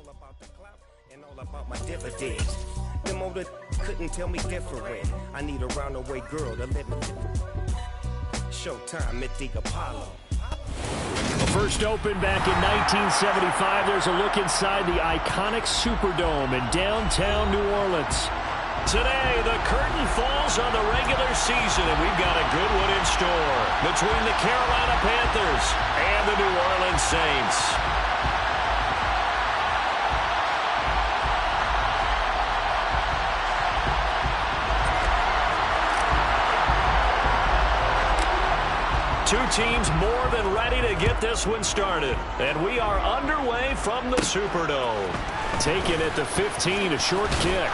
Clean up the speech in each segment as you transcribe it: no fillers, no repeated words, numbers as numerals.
all about the clout and all about my dividends. Them older couldn't tell me different. I need a roundaway girl to live in. Showtime at the Apollo. First open back in 1975. There's a look inside the iconic Superdome in downtown New Orleans. Today, the curtain falls on the regular season, and we've got a good one in store between the Carolina Panthers and the New Orleans Saints. Two teams more than ready to get this one started. And we are underway from the Superdome. Taken at the 15, a short kick.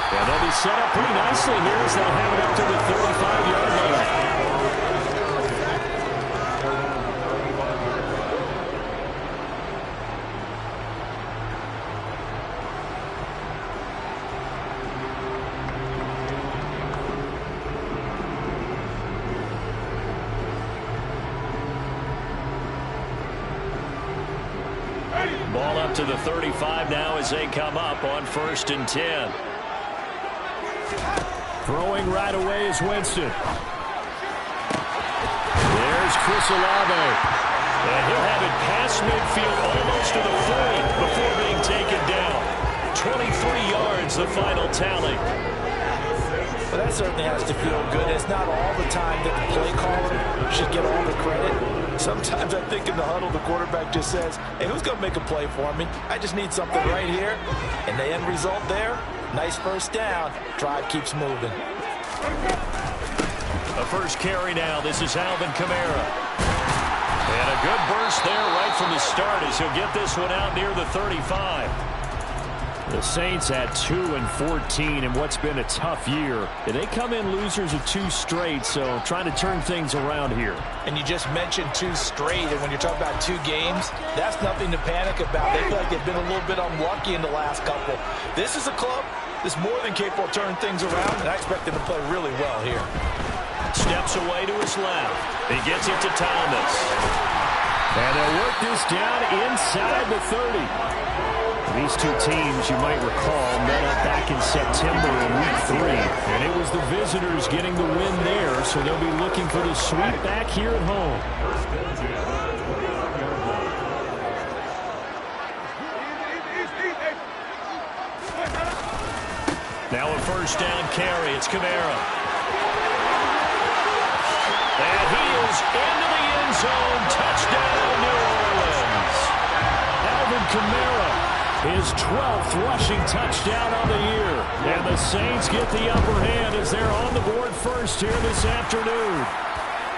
And they'll be set up pretty nicely here as they'll have it up to the 35-yard line. Ball up to the 35 now as they come up on 1st and 10. Throwing right away is Winston. There's Chris Olave. And he'll have it past midfield almost to the 40 before being taken down. 23 yards, the final tally. Well, that certainly has to feel good. It's not all the time that the play caller should get all the credit. Sometimes I think in the huddle, the quarterback just says, hey, who's going to make a play for me? I just need something right here. And the end result there, nice first down. Drive keeps moving. The first carry now. This is Alvin Kamara. And a good burst there right from the start as he'll get this one out near the 35. The Saints at 2-14 in what's been a tough year. They come in losers of 2 straight, so trying to turn things around here. And you just mentioned 2 straight, and when you're talking about 2 games, that's nothing to panic about. They feel like they've been a little bit unlucky in the last couple. This is a club that's more than capable of turning things around, and I expect them to play really well here. Steps away to his left. He gets it to Thomas. And they'll work this down inside the 30. These two teams, you might recall, met up back in September in Week 3. And it was the visitors getting the win there, so they'll be looking for the sweep back here at home. Now a first down carry. It's Kamara. And he is into the end zone. Touchdown, New Orleans. Alvin Kamara. His 12th rushing touchdown on the year. And the Saints get the upper hand as they're on the board first here this afternoon.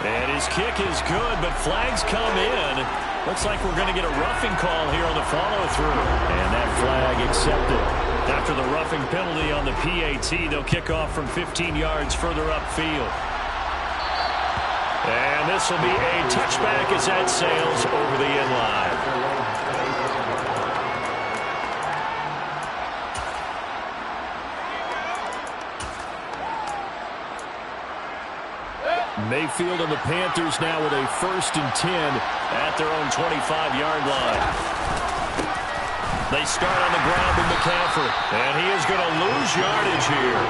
And his kick is good, but flags come in. Looks like we're going to get a roughing call here on the follow-through. And that flag accepted. After the roughing penalty on the PAT, they'll kick off from 15 yards further upfield. And this will be a touchback as that sails over the end line. Mayfield and the Panthers now with a 1st and 10 at their own 25-yard line. They start on the ground with McCaffrey, and he is going to lose yardage here.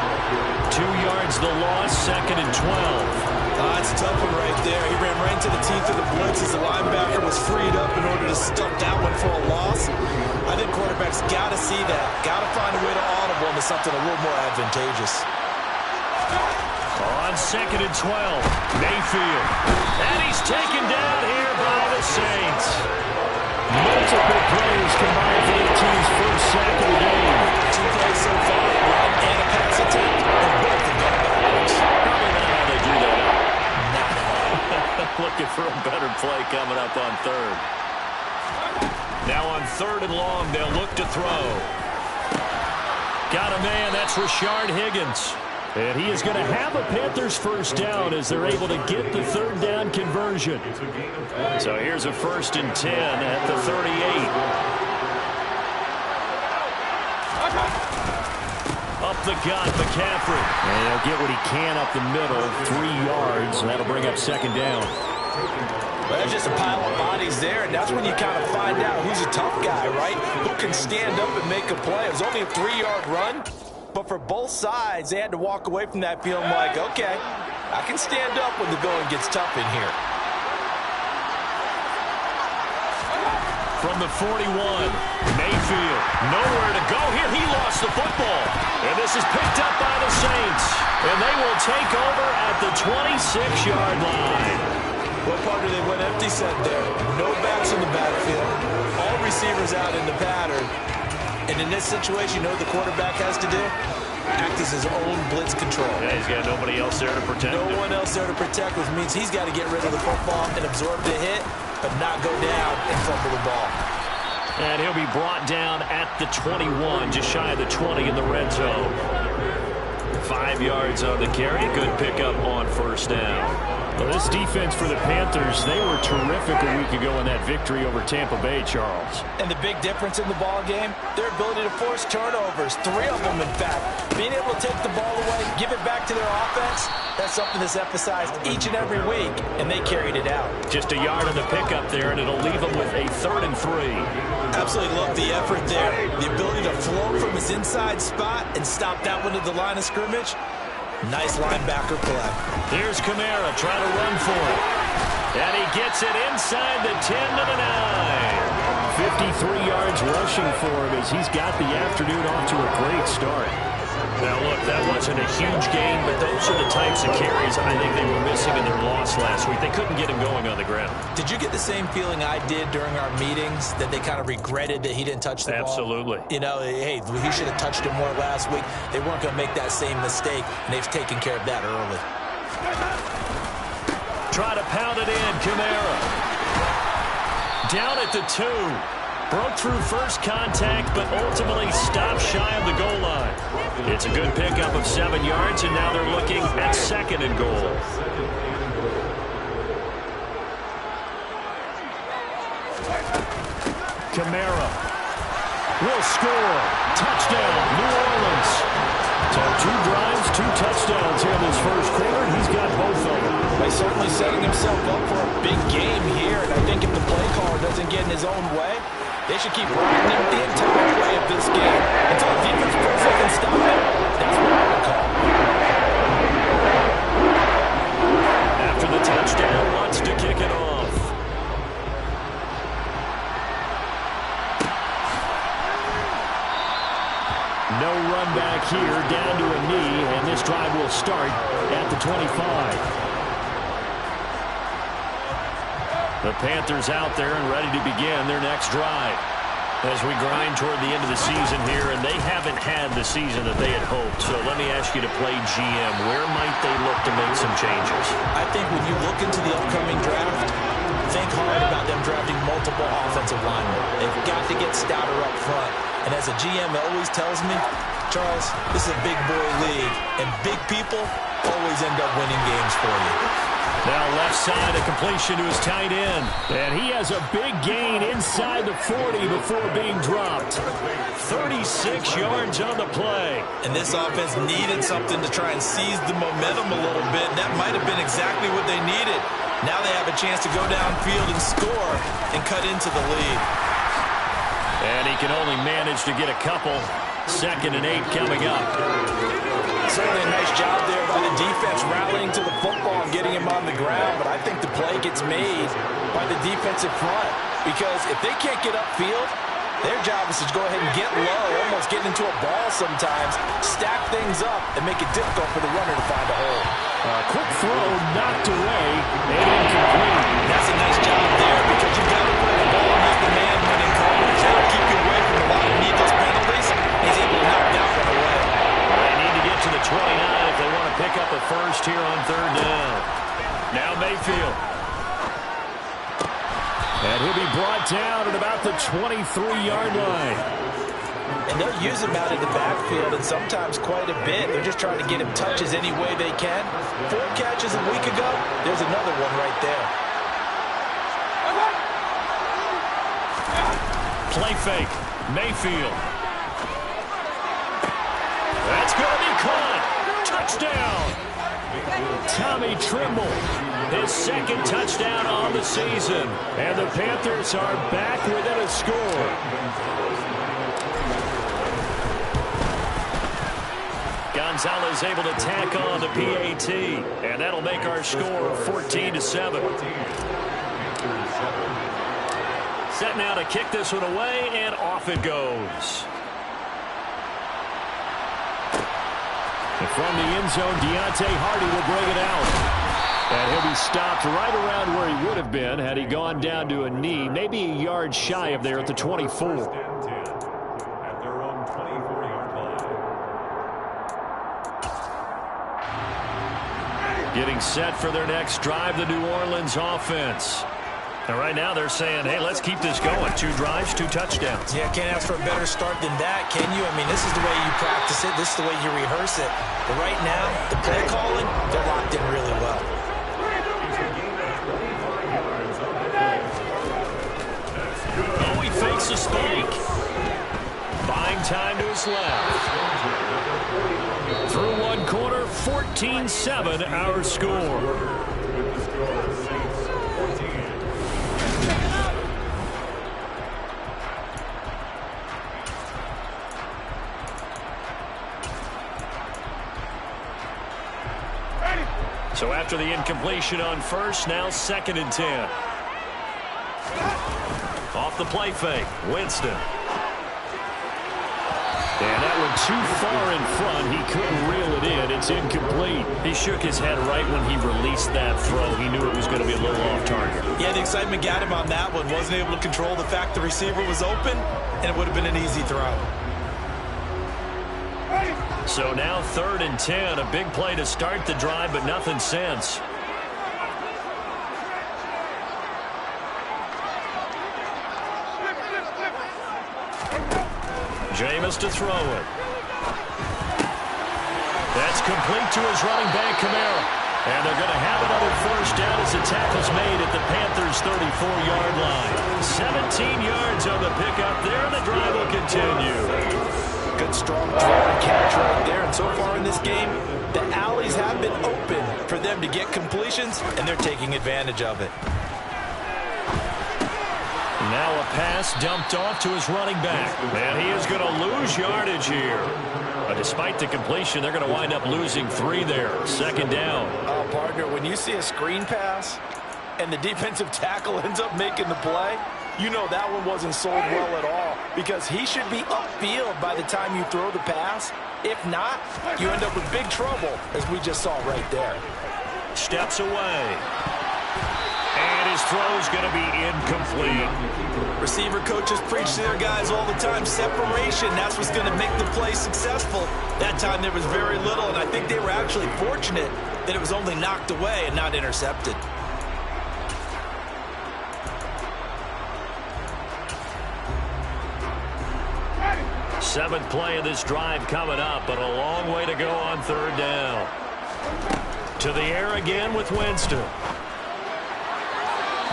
2 yards the loss, 2nd and 12. That's a tough one right there. He ran right into the teeth of the blitz as the linebacker was freed up in order to stuff that one for a loss. I think quarterbacks got to see that. Got to find a way to audible into something a little more advantageous. On 2nd and 12, Mayfield. And he's taken down here by the Saints. Multiple players combined for the team's first sack of the game. 2 plays so far, run and a pass attempt, and both of them backwards. Probably not how they do that. Looking for a better play coming up on 3rd. Now on 3rd and long, they'll look to throw. Got a man, that's Rashard Higgins. And he is going to have a Panthers first down as they're able to get the 3rd down conversion. So here's a 1st and 10 at the 38. Up the gut, McCaffrey. And he'll get what he can up the middle, 3 yards, and that'll bring up 2nd down. Well, there's just a pile of bodies there, and that's when you kind of find out who's a tough guy, right? Who can stand up and make a play. It was only a 3-yard run, but for both sides, they had to walk away from that feeling like, okay, I can stand up when the going gets tough in here. From the 41, Mayfield, nowhere to go here. He lost the football. And this is picked up by the Saints. And they will take over at the 26-yard line. What part do they went empty set there? No backs in the backfield. All receivers out in the pattern. And in this situation, you know what the quarterback has to do? Act as his own blitz control. Yeah, he's got nobody else there to protect him. No one else there to protect, which means he's got to get rid of the football and absorb the hit, but not go down and fumble the ball. And he'll be brought down at the 21, just shy of the 20 in the red zone. 5 yards on the carry. Good pickup on first down. Well, this defense for the Panthers, they were terrific a week ago in that victory over Tampa Bay, Charles. And the big difference in the ball game, their ability to force turnovers, 3 of them in fact. Being able to take the ball away, give it back to their offense, that's something that's emphasized each and every week, and they carried it out. Just a yard on the pickup there, and it'll leave them with a 3rd and 3. Absolutely love the effort there. The ability to flow from his inside spot and stop that one at the line of scrimmage. Nice linebacker play. Here's Kamara trying to run for it. And he gets it inside the 10 to the 9. 53 yards rushing for him as he's got the afternoon off to a great start. Now, look, that wasn't a huge gain, but those are the types of carries I think they were missing in their loss last week. They couldn't get him going on the ground. Did you get the same feeling I did during our meetings, that they kind of regretted that he didn't touch the ball? Absolutely. You know, hey, he should have touched it more last week. They weren't going to make that same mistake, and they've taken care of that early. Try to pound it in, Kamara. Down at the 2. Broke through first contact, but ultimately stopped shy of the goal line. It's a good pickup of 7 yards, and now they're looking at 2nd and goal. Kamara will score. Touchdown, New Orleans. So 2 drives, 2 touchdowns here in this first quarter, and he's got both of them. By certainly setting himself up for a big game here, and I think if the play caller doesn't get in his own way, they should keep riding him the entire way of this game until the defense pulls up and stop him. That's what I would call. After the touchdown, wants to kick it off. No run back here, down to a knee, and this drive will start at the 25. The Panthers out there and ready to begin their next drive as we grind toward the end of the season here, and they haven't had the season that they had hoped. So let me ask you to play GM. Where might they look to make some changes? I think when you look into the upcoming draft, think hard about them drafting multiple offensive linemen. They've got to get stouter up front. And as a GM, it always tells me, Charles, this is a big boy league, and big people always end up winning games for you. Now left side, a completion to his tight end. And he has a big gain inside the 40 before being dropped. 36 yards on the play. And this offense needed something to try and seize the momentum a little bit. And that might have been exactly what they needed. Now they have a chance to go downfield and score and cut into the lead. And he can only manage to get a couple. 2nd and 8 coming up. Certainly a nice job there by the defense rallying to the football and getting him on the ground, but I think the play gets made by the defensive front because if they can't get upfield, their job is to go ahead and get low, almost get into a ball sometimes, stack things up, and make it difficult for the runner to find a hole. Quick throw knocked away and incomplete. That's a nice job there because you've got to play the ball and make the man win in coverage. That'll keep you away from a lot of needless penalties. He's able to knock that one away. They need to get to the 29 if they want to pick up a first here on 3rd down. Now Mayfield. And he'll be brought down at about the 23-yard line. And they'll use him out in the backfield, and sometimes quite a bit. They're just trying to get him touches any way they can. 4 catches a week ago. There's another one right there. Play fake. Mayfield. That's going to be caught. Touchdown. Tommy Trimble. his second touchdown on the season. And the Panthers are back within a score. Gonzalez able to tack on the PAT. And that'll make our score 14-7. Set now to kick this one away, and off it goes. And from the end zone, Deontay Hardy will bring it out. And he'll be stopped right around where he would have been had he gone down to a knee, maybe a yard shy of there at the 24. Getting set for their next drive, the New Orleans offense. And right now they're saying, hey, let's keep this going. 2 drives, 2 touchdowns. Yeah, can't ask for a better start than that, can you? I mean, this is the way you practice it. This is the way you rehearse it. But right now, the play calling, they're locked in really well. Oh, he fakes a spike. Buying time to his left. Through one quarter, 14-7 our score. So after the incompletion on first, now 2nd and 10. Off the play fake, Winston. And that one too far in front. He couldn't reel it in. It's incomplete. He shook his head right when he released that throw. He knew it was going to be a little off target. Yeah, the excitement got him on that one. Wasn't able to control the fact the receiver was open, and it would have been an easy throw. So now 3rd and 10. A big play to start the drive, but nothing since. Jameis to throw it. That's complete to his running back, Kamara. And they're going to have another first down as the tackle's made at the Panthers' 34-yard line. 17 yards on the pickup there, and the drive will continue. Good, strong throw and catch right there. And so far in this game, the alleys have been open for them to get completions, and they're taking advantage of it. Now a pass dumped off to his running back. And he is going to lose yardage here. But despite the completion, they're going to wind up losing 3 there. 2nd down. Oh, partner, when you see a screen pass and the defensive tackle ends up making the play, you know that one wasn't sold well at all, because he should be upfield by the time you throw the pass. If not, you end up with big trouble, as we just saw right there. Steps away. And his throw's going to be incomplete. Receiver coaches preach to their guys all the time. Separation, that's what's going to make the play successful. That time there was very little, and I think they were actually fortunate that it was only knocked away and not intercepted. Seventh play of this drive coming up, but a long way to go on 3rd down. To the air again with Winston.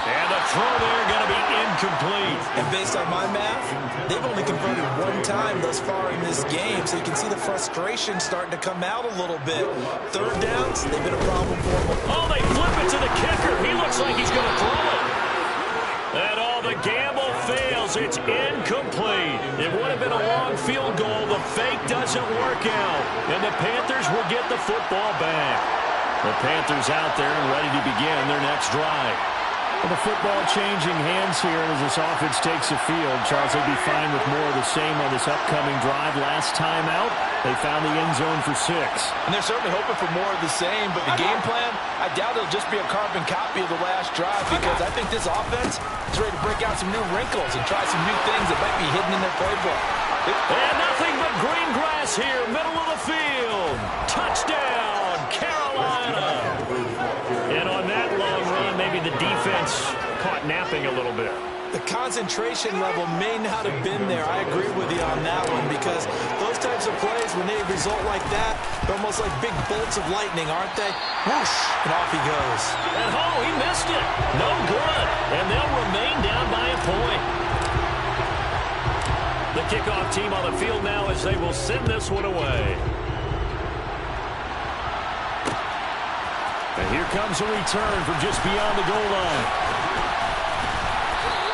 And the throw there going to be incomplete. And based on my math, they've only converted 1 time thus far in this game, so you can see the frustration starting to come out a little bit. 3rd downs, they've been a problem for them. Oh, they flip it to the kicker. He looks like he's going to throw it. And all the gamble fails. It's incomplete. It would have been a long field goal. The fake doesn't work out. And the Panthers will get the football back. The Panthers out there and ready to begin their next drive. Well, the football changing hands here as this offense takes the field. Charles, they'll be fine with more of the same on this upcoming drive. Last time out, they found the end zone for 6. And they're certainly hoping for more of the same, but the game plan, I doubt it'll just be a carbon copy of the last drive, because I think this offense is ready to break out some new wrinkles and try some new things that might be hidden in their playbook. And nothing but green grass here, middle of the field. Touchdown, Carolina. And on that long run, maybe the defense caught napping a little bit. The concentration level may not have been there. I agree with you on that one, because those types of plays, when they result like that, they're almost like big bolts of lightning, aren't they? Whoosh, and off he goes. And oh, he missed it. No good. And they'll remain down by a point. The kickoff team on the field now as they will send this one away. And here comes a return from just beyond the goal line.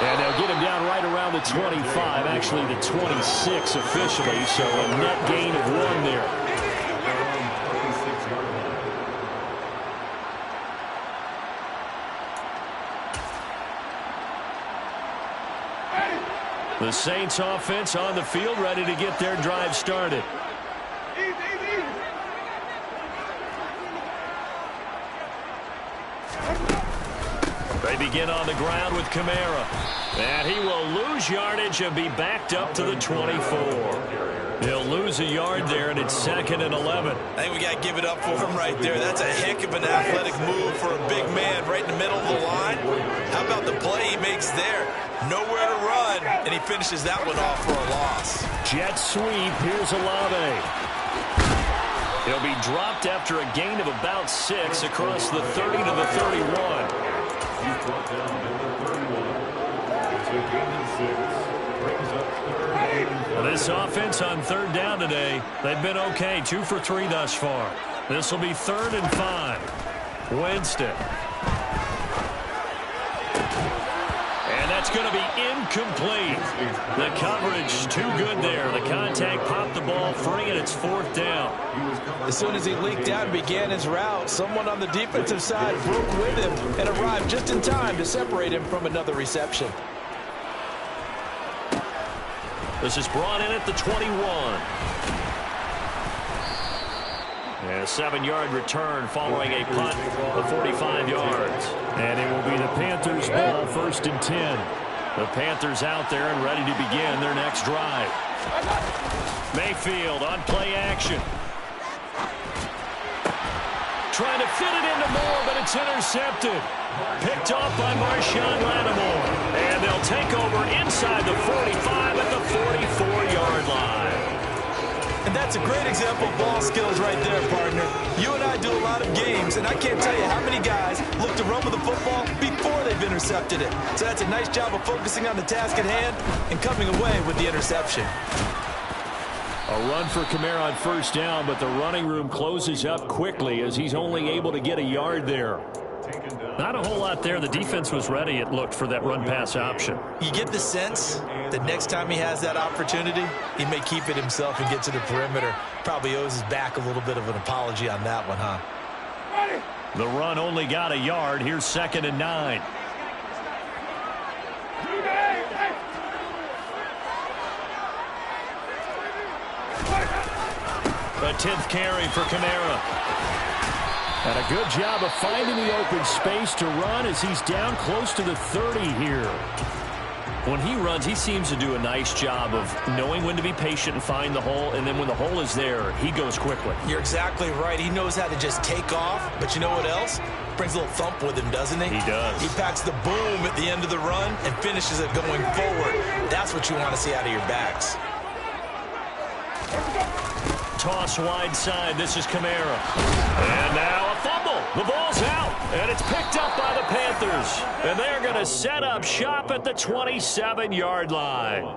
And they'll get him down right around the 25, actually the 26 officially, so a net gain of 1 there. The Saints offense on the field, ready to get their drive started. They begin on the ground with Kamara. And he will lose yardage and be backed up to the 24. He'll lose a yard there, and it's 2nd and 11. I think we got to give it up for him right there. That's a heck of an athletic move for a big man right in the middle of the line. How about the play he makes there? Nowhere to run, and he finishes that one off for a loss. Jet sweep. Here's Olave. He'll be dropped after a gain of about 6 across the 30 to the 31. This offense on 3rd down today, they've been okay. 2 for 3 thus far. This will be 3rd and 5. Winston. And that's going to be incomplete. The coverage too good there. The contact popped the ball free, and it's 4th down. As soon as he leaked out and began his route, someone on the defensive side broke with him and arrived just in time to separate him from another reception. This is brought in at the 21. And a 7-yard return following a punt of 45 yards. And it will be the Panthers' ball, 1st and 10. The Panthers out there and ready to begin their next drive. Mayfield on play action. Trying to fit it into Moore, but it's intercepted. Picked off by Marshawn Lattimore. And they'll take over inside the 45 at the 44-yard line. And that's a great example of ball skills right there, partner. You and I do a lot of games, and I can't tell you how many guys look to run with the football before they've intercepted it. So that's a nice job of focusing on the task at hand and coming away with the interception. A run for Kamara on 1st down, but the running room closes up quickly as he's only able to get a yard there. Not a whole lot there. The defense was ready, it looked, for that run-pass option. You get the sense that next time he has that opportunity, he may keep it himself and get to the perimeter. Probably owes his back a little bit of an apology on that one, huh? The run only got a yard. Here's 2nd and 9. A 10th carry for Kamara. And a good job of finding the open space to run as he's down close to the 30 here. When he runs, he seems to do a nice job of knowing when to be patient and find the hole, and then when the hole is there, he goes quickly. You're exactly right. He knows how to just take off, but you know what else? Brings a little thump with him, doesn't he? He does. He packs the boom at the end of the run and finishes it going forward. That's what you want to see out of your backs. Toss wide side. This is Kamara. And now a fumble. The ball's out, and it's picked up by the Panthers. And they're going to set up shop at the 27-yard line.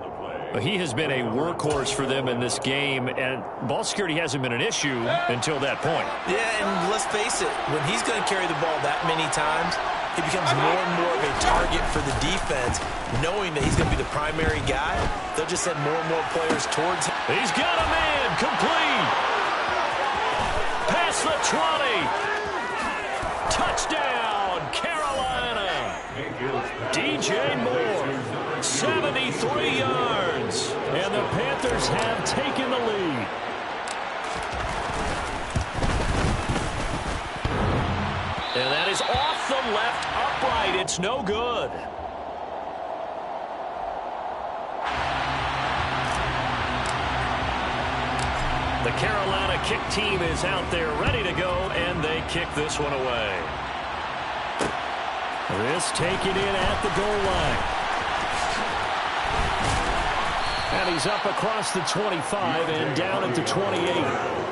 He has been a workhorse for them in this game, and ball security hasn't been an issue until that point. Yeah, and let's face it, when he's going to carry the ball that many times, he becomes more and more of a target for the defense. Knowing that he's going to be the primary guy, they'll just send more and more players towards him. He's got a man, complete. Past the 20. Touchdown, Carolina. DJ Moore, 73 yards. And the Panthers have taken the lead. And that is off the left upright. It's no good. The Carolina kick team is out there ready to go, and they kick this one away. This taken in at the goal line. And he's up across the 25 and down at the 28.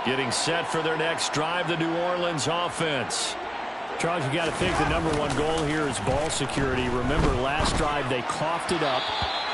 Getting set for their next drive, the New Orleans offense. Charles, you got to think the #1 goal here is ball security. Remember, last drive they coughed it up,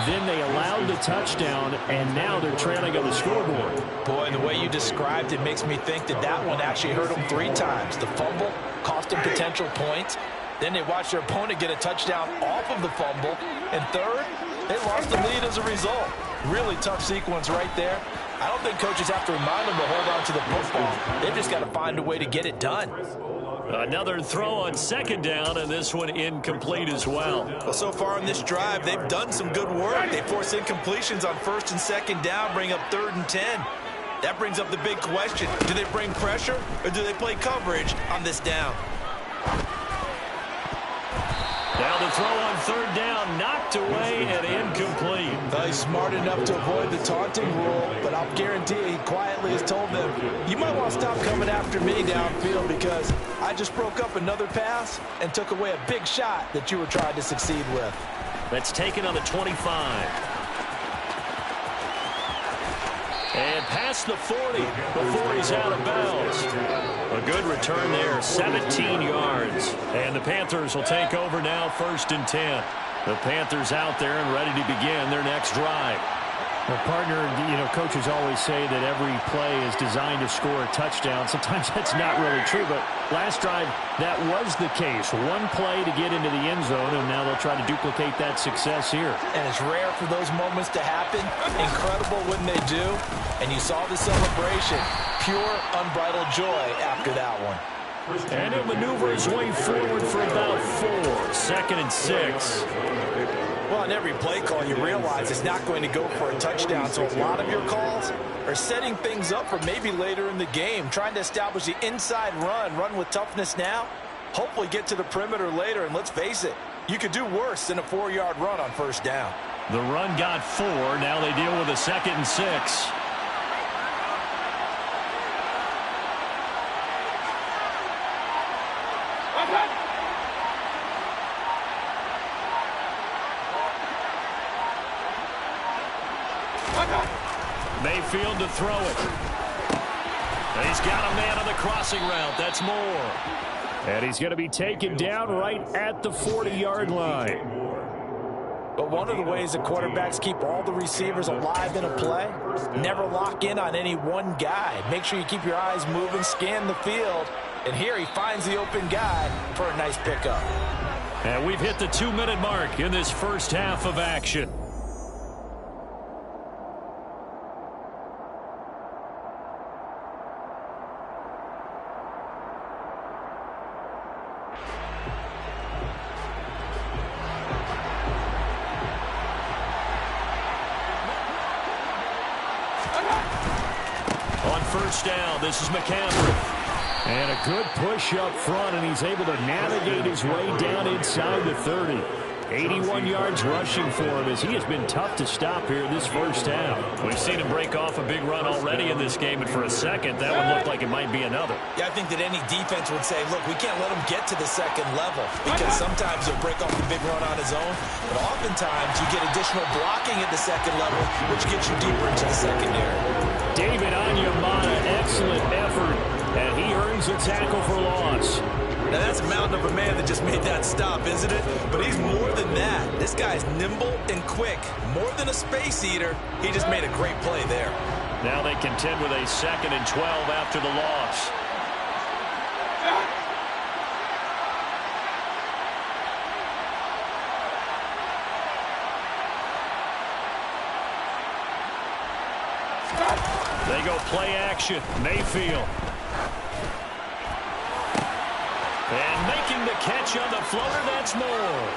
Then they allowed the touchdown, and now they're trailing on the scoreboard. Boy, the way you described it makes me think that that one actually hurt them 3 times. The fumble cost them potential points. Then they watched their opponent get a touchdown off of the fumble. And third, they lost the lead as a result. Really tough sequence right there. I don't think coaches have to remind them to hold on to the football. They've just got to find a way to get it done. Another throw on second down, and this one incomplete as well. Well, so far in this drive, they've done some good work. They force incompletions on first and second down, bring up 3rd and 10. That brings up the big question. Do they bring pressure, or do they play coverage on this down? Now the throw on 3rd down, knocked away and incomplete. He's smart enough to avoid the taunting rule, but I'll guarantee he quietly has told them, you might want to stop coming after me downfield because I just broke up another pass and took away a big shot that you were trying to succeed with. That's taken on the 25. And past the 40 before he's out of bounds. A good return there, 17 yards. And the Panthers will take over now, 1st and 10. The Panthers out there and ready to begin their next drive. Well, partner, coaches always say that every play is designed to score a touchdown. Sometimes that's not really true, but last drive, that was the case. One play to get into the end zone, and now they'll try to duplicate that success here. And it's rare for those moments to happen. Incredible when they do. And you saw the celebration. Pure, unbridled joy after that one. And he'll maneuver his way forward for about 4. 2nd and 6. Well, on every play call, you realize it's not going to go for a touchdown. So a lot of your calls are setting things up for maybe later in the game, trying to establish the inside run with toughness now, hopefully get to the perimeter later. And let's face it, you could do worse than a 4-yard run on 1st down. The run got 4. Now they deal with a 2nd and 6. Mayfield to throw it. And he's got a man on the crossing route. That's Moore. And he's going to be taken down right at the 40-yard line. But one of the ways that quarterbacks keep all the receivers alive in a play, never lock in on any one guy. Make sure you keep your eyes moving, scan the field. And here he finds the open guy for a nice pickup. And we've hit the 2-minute mark in this first half of action. On 1st down, this is McCaffrey. And a good push up front, and he's able to navigate his way down inside the 30. 81 yards rushing for him as he has been tough to stop here this first half. We've seen him break off a big run already in this game, and for a second, that one looked like it might be another. Yeah, I think that any defense would say, look, we can't let him get to the 2nd level because sometimes he'll break off a big run on his own, but oftentimes you get additional blocking at the 2nd level, which gets you deeper into the secondary. David Onyemata, excellent effort, and he earns a tackle for loss. Now, that's a mountain of a man that just made that stop, isn't it? But he's more than that. This guy's nimble and quick. More than a space eater, he just made a great play there. Now they contend with a 2nd and 12 after the loss. They go play action. Mayfield. And making the catch on the floater, that's Moore.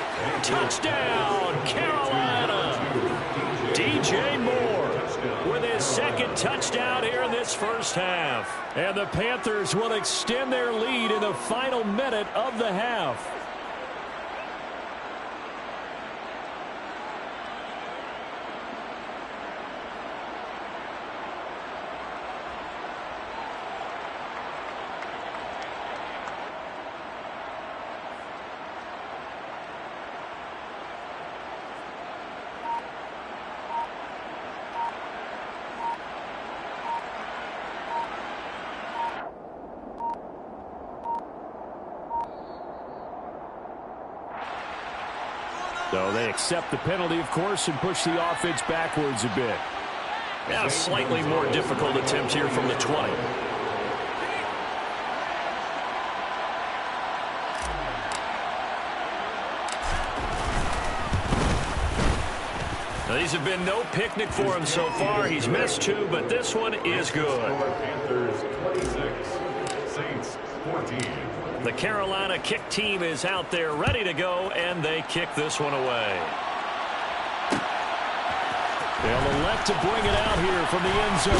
Touchdown, Carolina. DJ Moore with his 2nd touchdown here in this first half. And the Panthers will extend their lead in the final minute of the half. So they accept the penalty, of course, and push the offense backwards a bit. Now a slightly more difficult attempt here from the 20. Now, these have been no picnic for him so far. He's missed 2, but this one is good. Panthers 26, Saints 14. The Carolina kick team is out there ready to go, and they kick this one away. They'll elect to bring it out here from the end zone.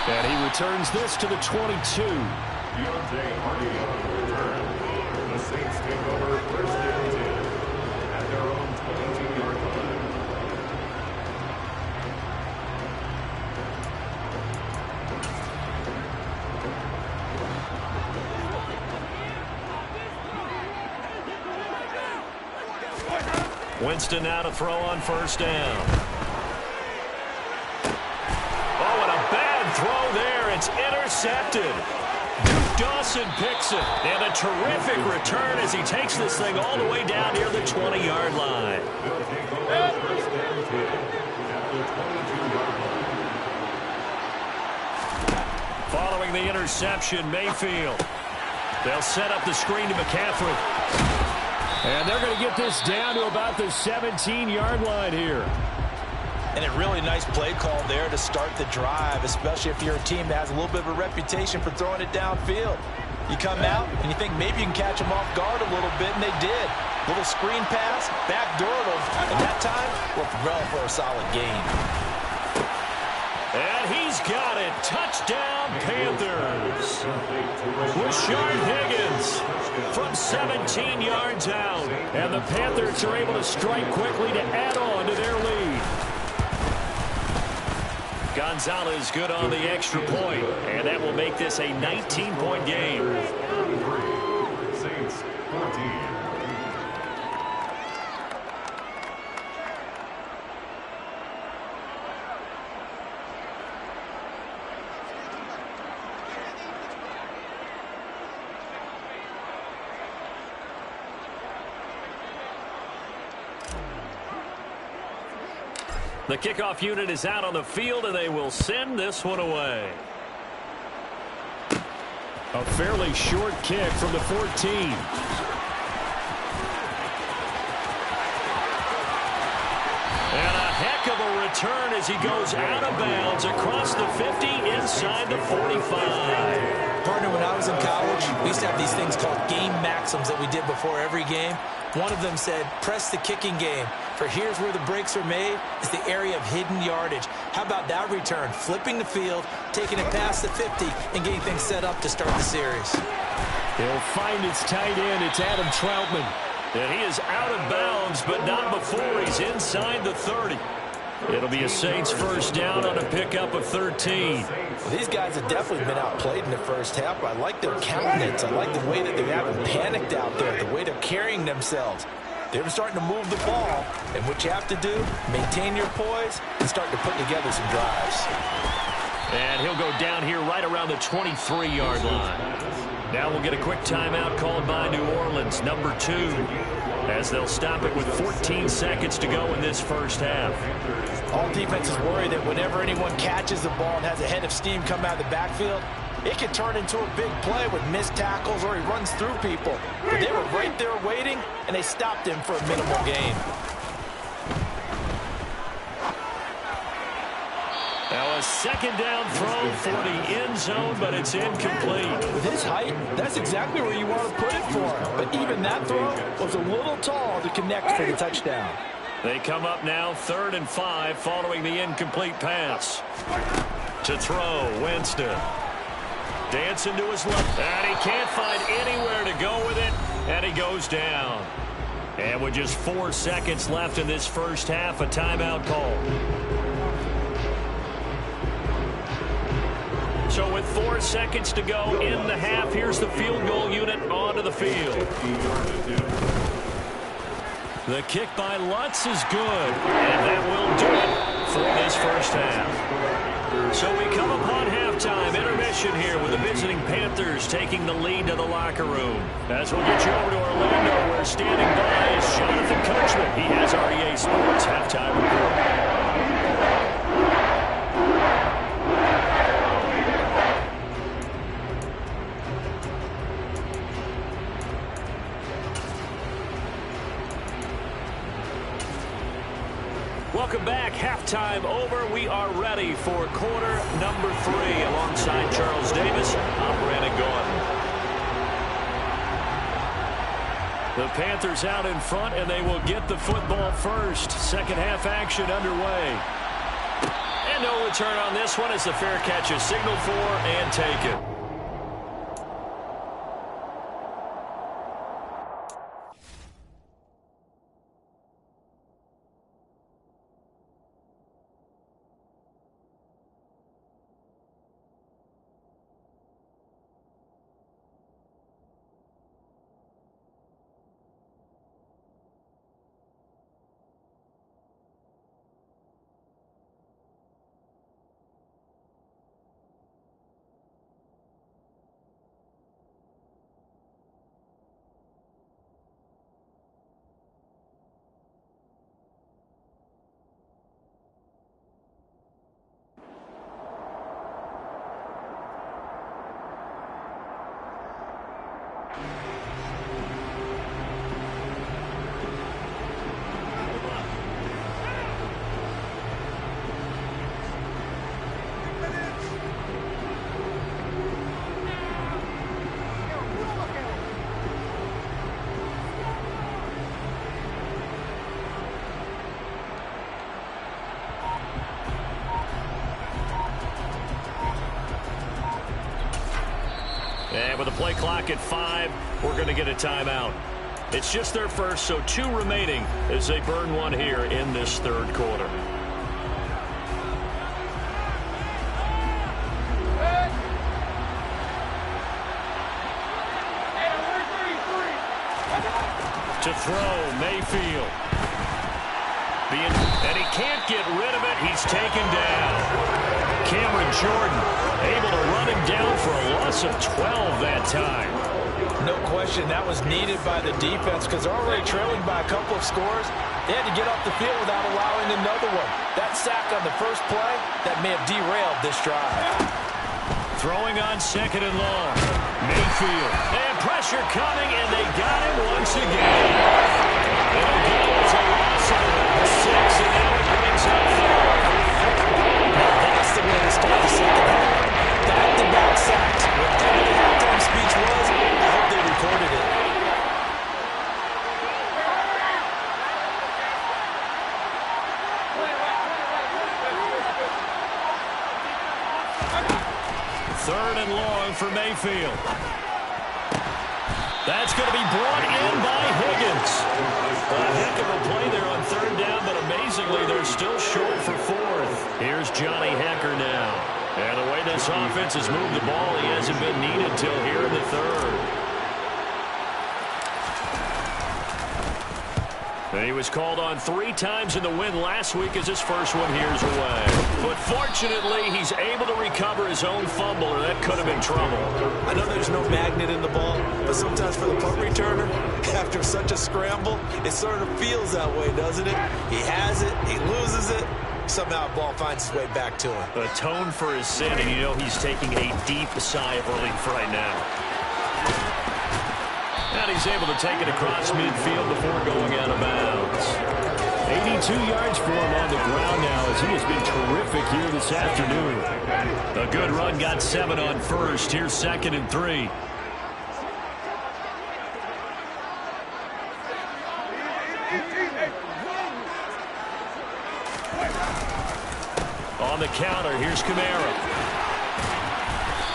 And he returns this to the 22. Deontay Hardy on the return. The Saints take over first and 10 at their own 22-yard line. Winston now to throw on first down. Oh, and a bad throw there. It's intercepted. Duke Dawson picks it. And a terrific return as he takes this thing all the way down near the 20-yard line. Following the interception, Mayfield. They'll set up the screen to McCaffrey. And they're going to get this down to about the 17-yard line here. And a really nice play call there to start the drive, especially if you're a team that has a little bit of a reputation for throwing it downfield. You come out and you think maybe you can catch them off guard a little bit, and they did. Little screen pass, backdoored them, and that time worked well for a solid gain. And he's got it. Touchdown, Panthers. Rashard Higgins from 17 yards out. And the Panthers are able to strike quickly to add on to their lead. Gonzalez good on the extra point, and that will make this a 19-point game. Saints 14. The kickoff unit is out on the field, and they will send this one away. A fairly short kick from the 14. And a heck of a return as he goes out of bounds across the 50 inside the 45. Partner, when I was in college, we used to have these things called game maxims that we did before every game. One of them said, press the kicking game. For here's where the breaks are made, is the area of hidden yardage. How about that return? Flipping the field, taking it past the 50, and getting things set up to start the series. He'll find its tight end. It's Adam Troutman. And he is out of bounds, but not before he's inside the 30. It'll be a Saints first down on a pickup of 13. Well, these guys have definitely been outplayed in the first half. I like their countenance. I like the way that they haven't panicked out there, the way they're carrying themselves. They're starting to move the ball, and what you have to do, maintain your poise and start to put together some drives. And he'll go down here right around the 23-yard line. Now we'll get a quick timeout called by New Orleans, number 2, as they'll stop it with 14 seconds to go in this first half. All defenses worry that whenever anyone catches the ball and has a head of steam come out of the backfield, it can turn into a big play with missed tackles or he runs through people. But they were right there waiting, and they stopped him for a minimal gain. Now a second down throw for the end zone, but it's incomplete. With his height, that's exactly where you want to put it for him. But even that throw was a little tall to connect for the touchdown. They come up now 3rd and 5 following the incomplete pass. To throw, Winston. Dancing to his left, and he can't find anywhere to go with it, and he goes down. And with just 4 seconds left in this first half, a timeout call. So with 4 seconds to go in the half, here's the field goal unit onto the field. The kick by Lutz is good, and that will do it for this first half. So we come upon half halftime intermission here with the visiting Panthers taking the lead to the locker room. As we'll get you over to Orlando, where standing by is Jonathan Coachman. He has our EA Sports halftime report. Welcome back. Halftime over. We are ready for quarter number 3 alongside Charles Davis. I'm Brandon Gaudin. The Panthers out in front, and they will get the football first. Second half action underway. And no return on this one as the fair catch is signaled for and taken. And with the play clock at 5, we're going to get a timeout. It's just their first, so 2 remaining as they burn one here in this third quarter. To throw, Mayfield. And he can't get rid of it. He's taken down. Cameron Jordan able to run him down for a loss of 12 that time. No question, that was needed by the defense because they're already trailing by a couple of scores. They had to get off the field without allowing another one. That sack on the first play, that may have derailed this drive. Throwing on second and long. Mayfield. And pressure coming, and they got him once again. It'll go as a loss of about 6, and now it brings up 4. That's the way to start the second half. Back-to-back sacks. Whatever the halftime speech was, I hope they recorded it. Third and long for Mayfield. That's going to be brought in by Higgins. A heck of a play there on third down, but amazingly, they're still short for 4th. Here's Johnny Hecker now. And the way this offense has moved the ball, he hasn't been needed till here in the third. And he was called on 3 times in the win last week as his first one here's away. But fortunately, he's able to recover his own fumble, or that could have been trouble. I know there's no magnet in the ball, but sometimes for the punt returner, after such a scramble, it sort of feels that way, doesn't it? He has it, he loses it, somehow the ball finds its way back to him. Atone for his sin, and you know he's taking a deep sigh of relief right now. And he's able to take it across midfield before going out of bounds. 82 yards for him on the ground now as he has been terrific here this afternoon. A good run, got 7 on first. Here's 2nd and 3. On the counter, here's Kamara.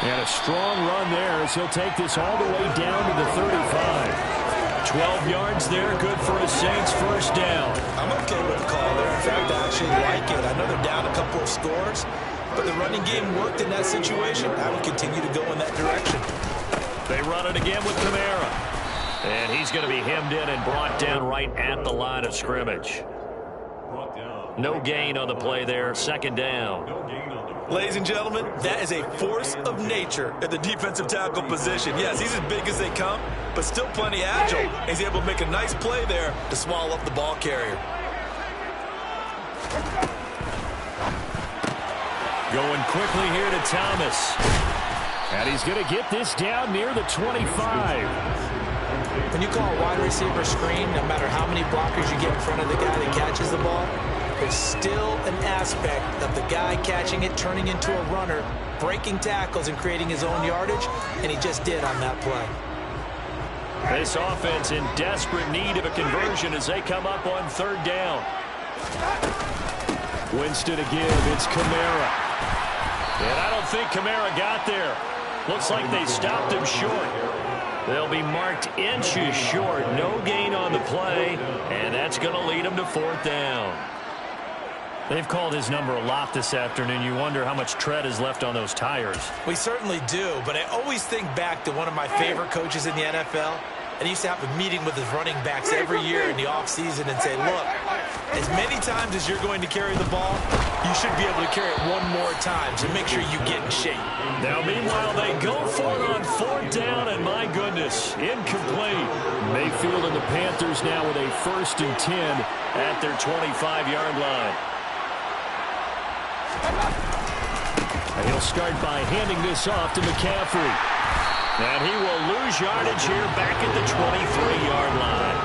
And a strong run there as he'll take this all the way down to the 35. 12 yards there, good for a Saints first down. I'm okay with the call there. In fact, I actually like it. I know they're down a couple of scores, but the running game worked in that situation. I would continue to go in that direction. They run it again with Kamara. And he's going to be hemmed in and brought down right at the line of scrimmage. No gain on the play there, second down. No gain on the Ladies and gentlemen, that is a force of nature at the defensive tackle position. Yes, he's as big as they come, but still plenty agile. He's able to make a nice play there to swallow up the ball carrier. Going quickly here to Thomas. And he's going to get this down near the 25. When you call a wide receiver screen, no matter how many blockers you get in front of the guy that catches the ball, there's still an aspect of the guy catching it, turning into a runner, breaking tackles and creating his own yardage, and he just did on that play. This offense in desperate need of a conversion as they come up on third down. Winston to give. It's Kamara. And I don't think Kamara got there. Looks like they stopped him short. They'll be marked inches short. No gain on the play, and that's going to lead them to fourth down. They've called his number a lot this afternoon. You wonder how much tread is left on those tires. We certainly do, but I always think back to one of my favorite coaches in the NFL. And he used to have a meeting with his running backs every year in the offseason and say, look, as many times as you're going to carry the ball, you should be able to carry it one more time, so make sure you get in shape. Now, meanwhile, they go for it on fourth down, and my goodness, incomplete. Mayfield and the Panthers now with a 1st and 10 at their 25-yard line. And he'll start by handing this off to McCaffrey. And he will lose yardage here back at the 23-yard line.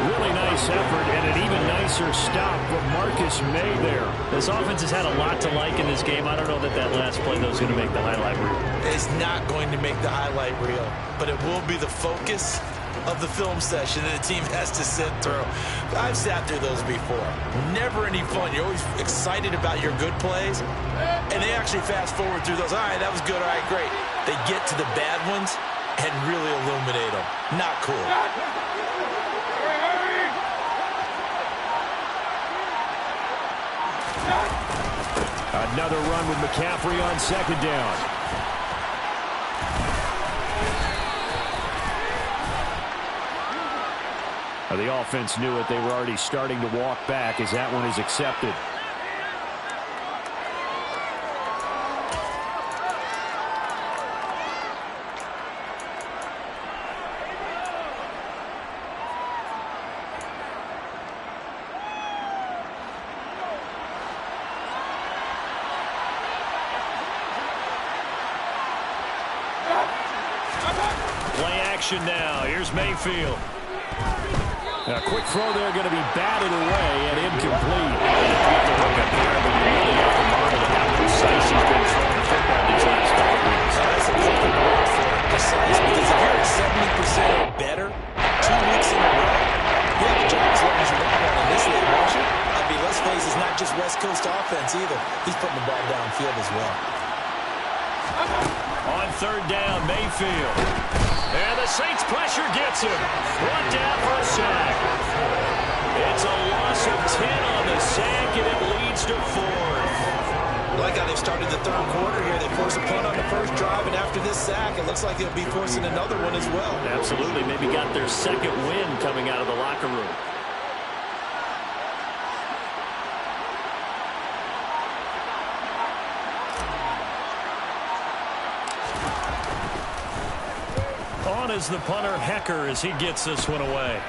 Really nice effort and an even nicer stop from Marcus May there. This offense has had a lot to like in this game. I don't know that last play, though, is going to make the highlight reel. It's not going to make the highlight reel, but it will be the focus of the film session that the team has to sit through. I've sat through those before. Never any fun. You're always excited about your good plays, and they actually fast forward through those. All right, that was good. All right, great. They get to the bad ones and really illuminate them. Not cool. Another run with McCaffrey on second down. The offense knew it. They were already starting to walk back as that one is accepted. Play action now. Here's Mayfield. A quick throw there going to be batted away and incomplete. The hook up there, but you really have to marvel at how precise he's been throwing the football these last couple of weeks. That's exactly right. Precise, because if you're at 70% or better 2 weeks in a row, you have a job as long as you want one in this league, won't you? I mean, let's face it, it's not just West Coast offense either. He's putting the ball downfield as well. On third down, Mayfield. And the Saints pressure gets him. Brought down for a sack. It's a loss of 10 on the sack, and it leads to fourth. I like how they've started the third quarter here. They force a punt on the first drive, and after this sack, it looks like they'll be forcing another one as well. Absolutely. Maybe got their second win coming out of the locker room. On is the punter, Hecker, as he gets this one away.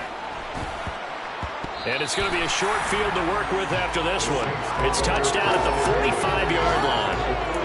And it's going to be a short field to work with after this one. It's touchdown at the 45-yard line.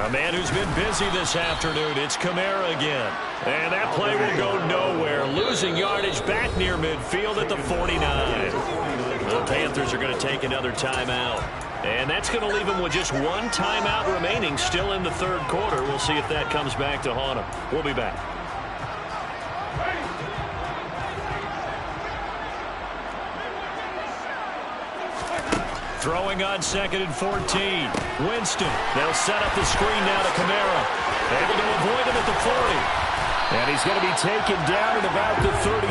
A man who's been busy this afternoon, it's Kamara again. And that play will go nowhere. Losing yardage back near midfield at the 49. The Panthers are going to take another timeout. And that's going to leave them with just one timeout remaining still in the third quarter. We'll see if that comes back to haunt them. We'll be back. Throwing on 2nd and 14. Winston. They'll set up the screen now to Kamara. Able to avoid him at the 40. And he's going to be taken down at about the 33.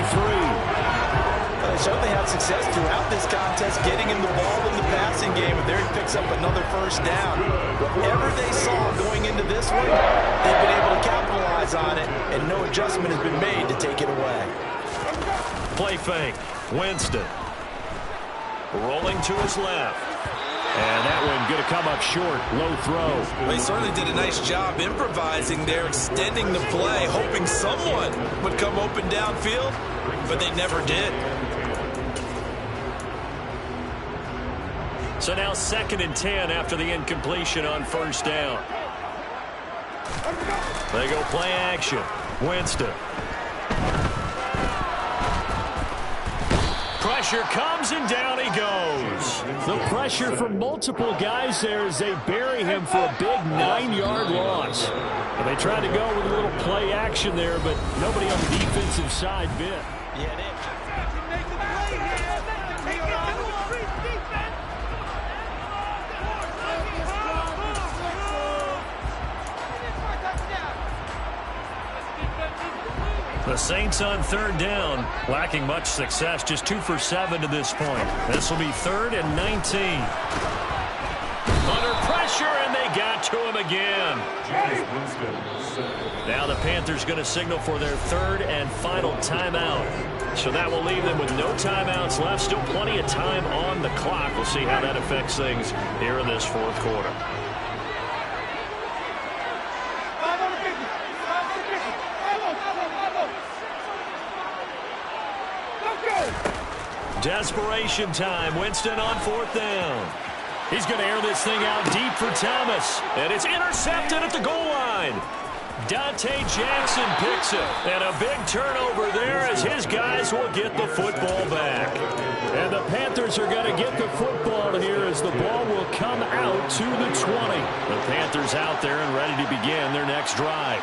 They certainly had success throughout this contest getting him the ball in the passing game, and there he picks up another first down. Whatever they saw going into this one, they've been able to capitalize on it, and no adjustment has been made to take it away. Play fake. Winston. Rolling to his left. And that one going to come up short. Low throw. They certainly did a nice job improvising there, extending the play, hoping someone would come open downfield, but they never did. So now 2nd and 10 after the incompletion on first down. They go play action. Winston. Pressure comes and down he goes. The pressure from multiple guys there as they bury him for a big 9-yard loss. And they tried to go with a little play action there, but nobody on the defensive side bit. Yeah, they The Saints on 3rd down, lacking much success, just 2 for 7 to this point. This will be 3rd and 19. Under pressure, and they got to him again. Now the Panthers going to signal for their 3rd and final timeout. So that will leave them with no timeouts left. Still plenty of time on the clock. We'll see how that affects things here in this 4th quarter. Desperation time. Winston on 4th down. He's going to air this thing out deep for Thomas. And it's intercepted at the goal line. Dante Jackson picks it. And a big turnover there as his guys will get the football back. And the Panthers are going to get the football here as the ball will come out to the 20. The Panthers out there and ready to begin their next drive.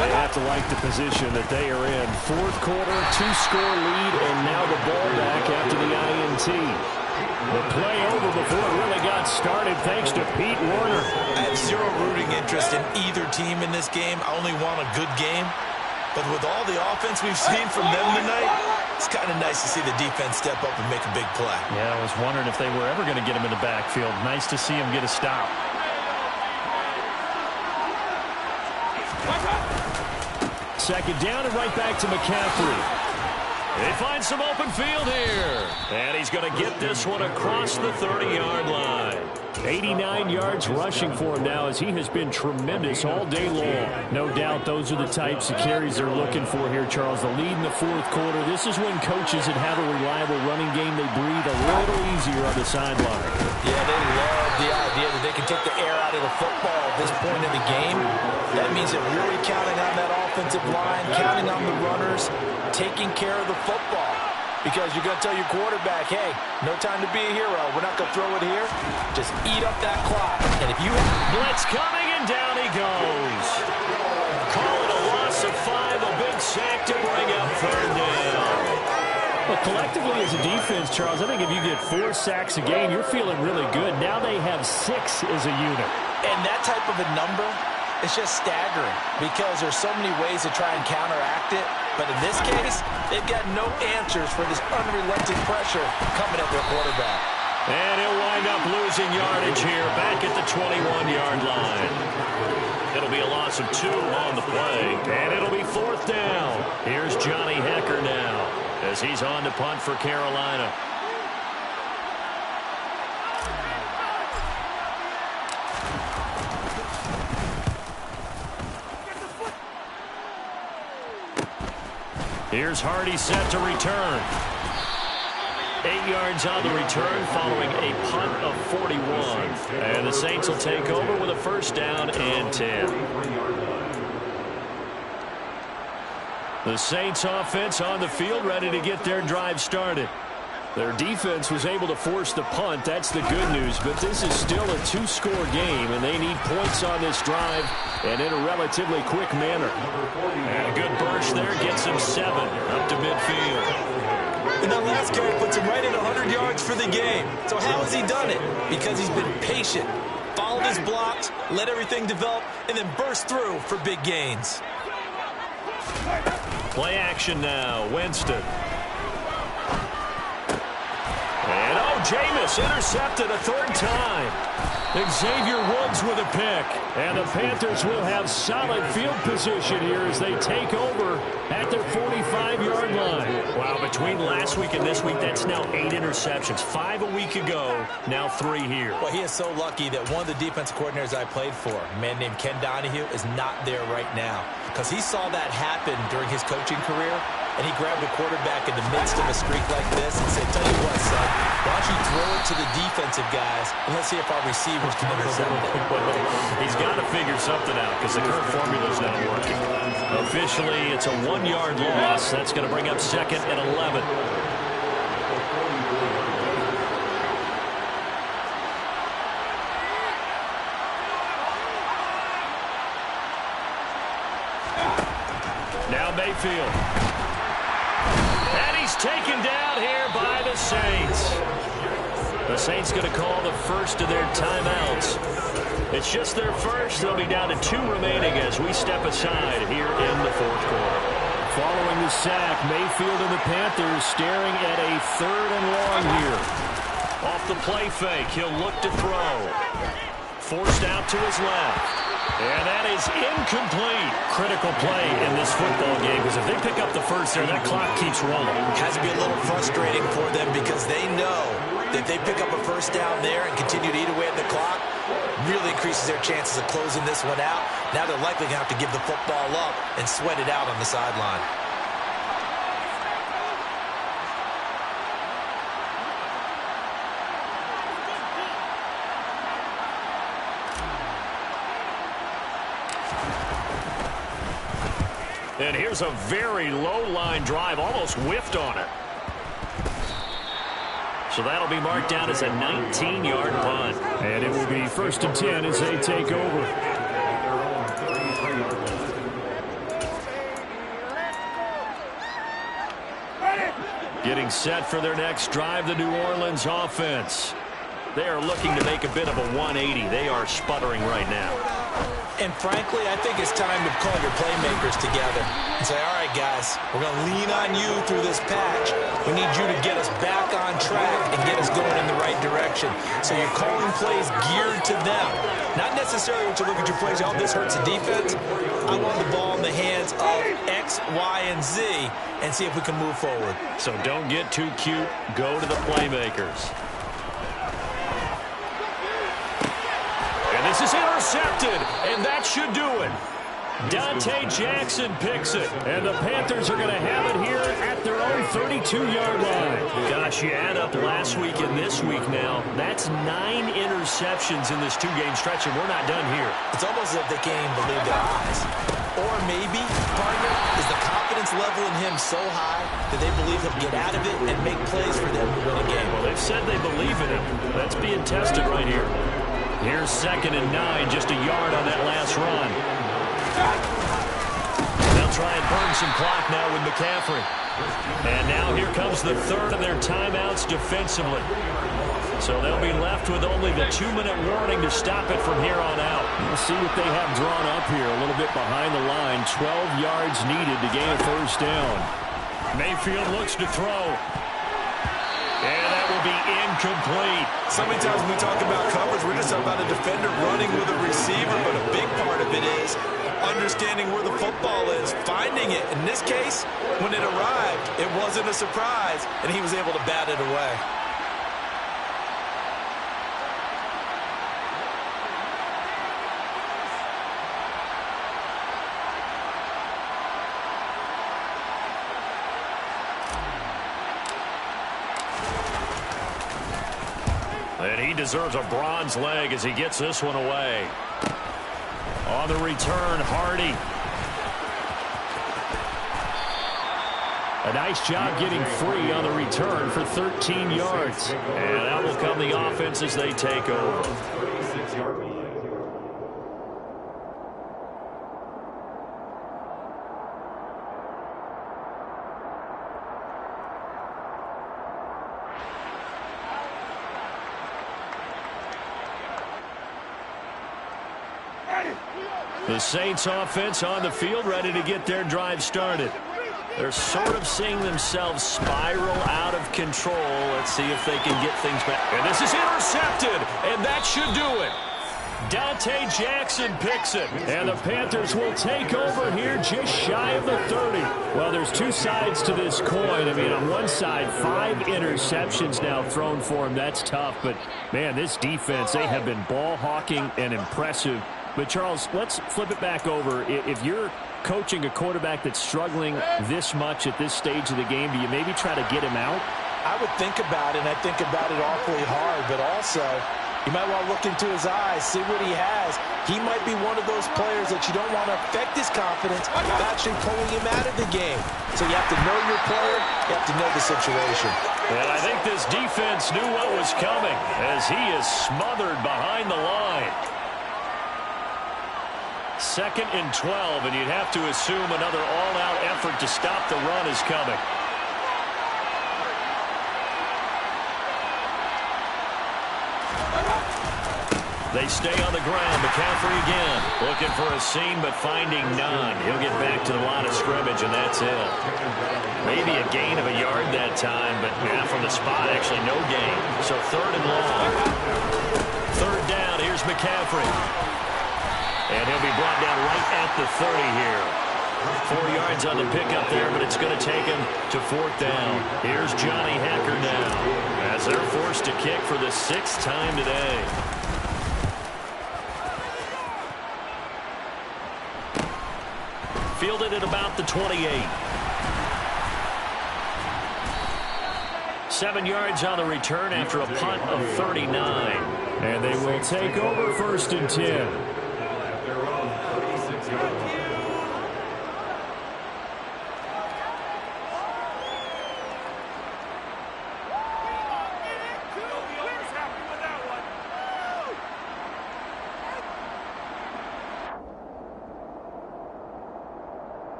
They have to like the position that they are in. 4th quarter, 2-score lead, and now the ball back after the INT. The play over before it really got started thanks to Pete Werner. I have zero rooting interest in either team in this game. I only want a good game. But with all the offense we've seen from them tonight, it's kind of nice to see the defense step up and make a big play. Yeah, I was wondering if they were ever going to get him in the backfield. Nice to see him get a stop. Second down and right back to McCaffrey. They find some open field here. And he's going to get this one across the 30-yard line. 89 yards rushing for him now as he has been tremendous all day long. No doubt those are the types of carries they're looking for here, Charles. The lead in the 4th quarter. This is when coaches that have a reliable running game, they breathe a little easier on the sideline. Yeah, they love the idea that they can take the air out of the football at this point in the game. That means they're really counting on that offensive line, counting on the runners, taking care of the football. Because you're going to tell your quarterback, hey, no time to be a hero. We're not going to throw it here. Just eat up that clock. And if you blitz coming, and down he goes. Call it a loss of 5, a big sack to bring up 3rd down. Well, collectively as a defense, Charles, I think if you get 4 sacks a game, you're feeling really good. Now they have 6 as a unit. And that type of a number, it's just staggering because there's so many ways to try and counteract it. But in this case, they've got no answers for this unrelenting pressure coming at their quarterback. And he'll wind up losing yardage here back at the 21-yard line. It'll be a loss of 2 on the play, and it'll be 4th down. Here's Johnny Hecker now as he's on to punt for Carolina. Here's Hardy set to return. 8 yards on the return following a punt of 41. And the Saints will take over with a 1st down and 10. The Saints offense on the field ready to get their drive started. Their defense was able to force the punt. That's the good news. But this is still a 2-score game, and they need points on this drive and in a relatively quick manner. And a good burst there gets him 7 up to midfield. And that last carry puts him right at 100 yards for the game. So how has he done it? Because he's been patient, followed his blocks, let everything develop, and then burst through for big gains. Play action now. Winston. And, Jameis intercepted a third time. Xavier Woods with a pick. And the Panthers will have solid field position here as they take over at their 45-yard line. Wow, between last week and this week, that's now 8 interceptions. 5 a week ago, now 3 here. Well, he is so lucky that one of the defense coordinators I played for, a man named Ken Donahue, is not there right now. Because he saw that happen during his coaching career, and he grabbed a quarterback in the midst of a streak like this and said, tell you what, son, why don't you throw it to the defensive guys, and let's see if our receivers can intercept it. He's got to figure something out because the current formula's not working. Officially, it's a 1-yard loss. That's going to bring up 2nd and 11. Now Mayfield. And he's taken down here by the Saints. The Saints going to call the first of their timeouts. It's just their first. They'll be down to 2 remaining as we step aside here in the 4th quarter. Following the sack, Mayfield and the Panthers staring at a 3rd and long here. Off the play fake, he'll look to throw. Forced out to his left. And that is incomplete. Critical play in this football game because if they pick up the first there, that clock keeps rolling. It has to be a little frustrating for them because they know that if they pick up a first down there and continue to eat away at the clock, really increases their chances of closing this one out. Now they're likely going to have to give the football up and sweat it out on the sideline. And here's a very low-line drive, almost whiffed on it. So that'll be marked down as a 19-yard punt. And it will be 1st and 10 as they take over. Getting set for their next drive, the New Orleans offense. They are looking to make a bit of a 180. They are sputtering right now. And frankly, I think it's time to call your playmakers together and say, all right, guys, we're going to lean on you through this patch. We need you to get us back on track and get us going in the right direction. So you're calling plays geared to them. Not necessarily when you look at your plays, oh, this hurts the defense. I want the ball in the hands of X, Y, and Z and see if we can move forward. So don't get too cute. Go to the playmakers. This is intercepted, and that should do it. Dante Jackson picks it, and the Panthers are going to have it here at their own 32-yard line. Gosh, you add up last week and this week now, that's 9 interceptions in this 2-game stretch, and we're not done here. It's almost as if they can't even believe their eyes. Or maybe, partner, is the confidence level in him so high that they believe he'll get out of it and make plays for them to win a game. Well, they've said they believe in him. That's being tested right here. Here's 2nd and 9, just a yard on that last run. They'll try and burn some clock now with McCaffrey. And now here comes the 3rd of their timeouts defensively. So they'll be left with only the 2-minute warning to stop it from here on out. We'll see what they have drawn up here, a little bit behind the line. 12 yards needed to gain a 1st down. Mayfield looks to throw. And that will be incomplete. So many times when we talk about coverage, we're just talking about a defender running with a receiver, but a big part of it is understanding where the football is, finding it. In this case, when it arrived, it wasn't a surprise, and he was able to bat it away. And he deserves a bronze leg as he gets this one away. On the return, Hardy. A nice job getting free on the return for 13 yards. And that will come the offense as they take over. 36-yard line. The Saints offense on the field, ready to get their drive started. They're sort of seeing themselves spiral out of control. Let's see if they can get things back. And this is intercepted, and that should do it. Dante Jackson picks it, and the Panthers will take over here just shy of the 30. Well, there's two sides to this coin. I mean, on one side, 5 interceptions now thrown for him. That's tough, but, man, this defense, they have been ball hawking and impressive. But, Charles, let's flip it back over. If you're coaching a quarterback that's struggling this much at this stage of the game, do you maybe try to get him out? I would think about it, and I think about it awfully hard, but also you might want to look into his eyes, see what he has. He might be one of those players that you don't want to affect his confidence by actually pulling him out of the game. So you have to know your player, you have to know the situation. And I think this defense knew what was coming as he is smothered behind the line. 2nd and 12, and you'd have to assume another all-out effort to stop the run is coming. They stay on the ground. McCaffrey again. Looking for a seam, but finding none. He'll get back to the line of scrimmage, and that's it. Maybe a gain of a yard that time, but from the spot, actually no gain. So 3rd and long. 3rd down. Here's McCaffrey. And he'll be brought down right at the 30 here. 4 yards on the pickup there, but it's going to take him to 4th down. Here's Johnny Hacker now as they're forced to kick for the 6th time today. Fielded at about the 28. 7 yards on the return after a punt of 39. And they will take over 1st and 10. At their own 36-yard line.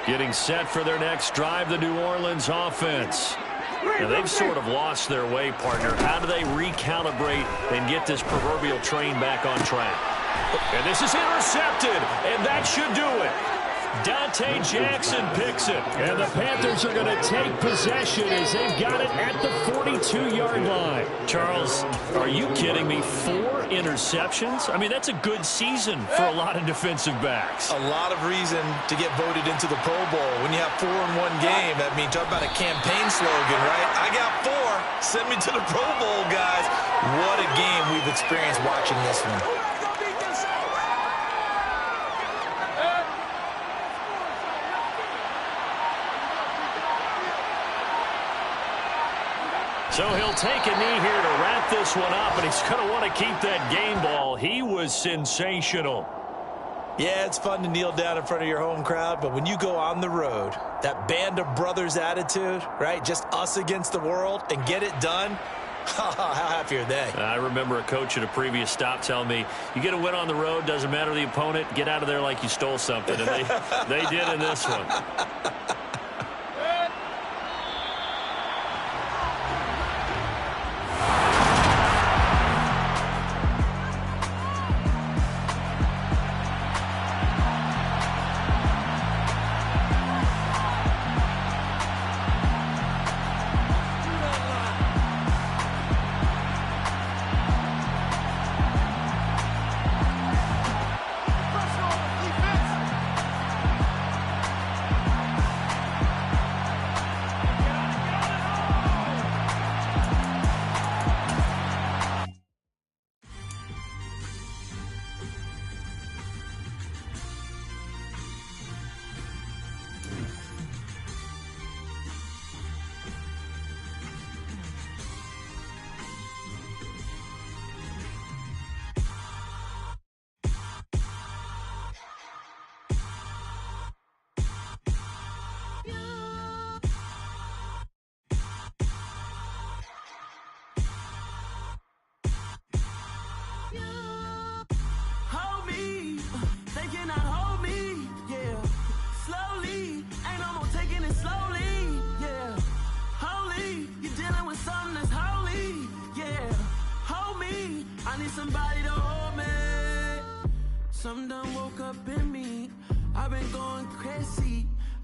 Getting set for their next drive, the New Orleans offense. Now, they've sort of lost their way, partner. How do they recalibrate and get this proverbial train back on track? And this is intercepted, and that should do it. Dante Jackson picks it. And the Panthers are going to take possession as they've got it at the 42-yard line. Charles, are you kidding me? 4 interceptions? I mean, that's a good season for a lot of defensive backs. A lot of reason to get voted into the Pro Bowl. When you have 4 in one game, that means talk about a campaign slogan, right? I got 4. Send me to the Pro Bowl, guys. What a game we've experienced watching this one. So he'll take a knee here to wrap this one up, and he's going to want to keep that game ball. He was sensational. Yeah, it's fun to kneel down in front of your home crowd, but when you go on the road, that band of brothers attitude, right, just us against the world, and get it done, how happy are they? I remember a coach at a previous stop telling me, you get a win on the road, doesn't matter the opponent, get out of there like you stole something. And they did in this one.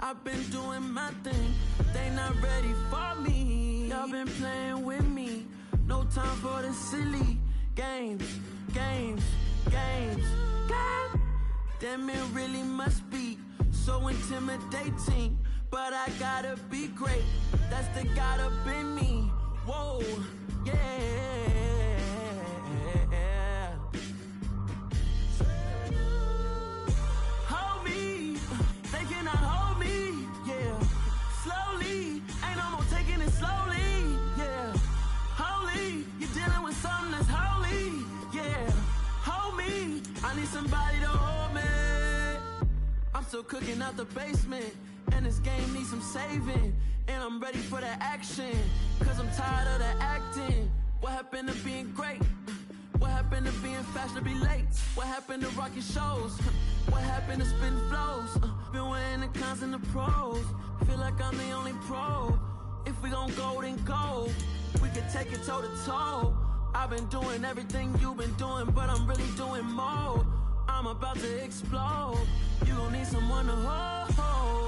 I've been doing my thing, they not ready for me. Y'all been playing with me, no time for the silly games. Damn, it really must be so intimidating, but I gotta be great, that's the God up in me. Whoa, yeah. Hold me, they cannot hold me, yeah. Slowly, ain't no more taking it slowly, yeah. Holy, you're dealing with something that's holy, yeah. Hold me, I need somebody to hold me. I'm still cooking out the basement, and this game needs some saving. And I'm ready for the action, cause I'm tired of the acting. What happened to being great? What happened to being fashionably late? What happened to rocking shows? What happened to spitting flows? Been weighing the cons and the pros. Feel like I'm the only pro. If we gon' go, then go. We can take it toe to toe. I've been doing everything you've been doing, but I'm really doing more. I'm about to explode. You gon' need someone to hold.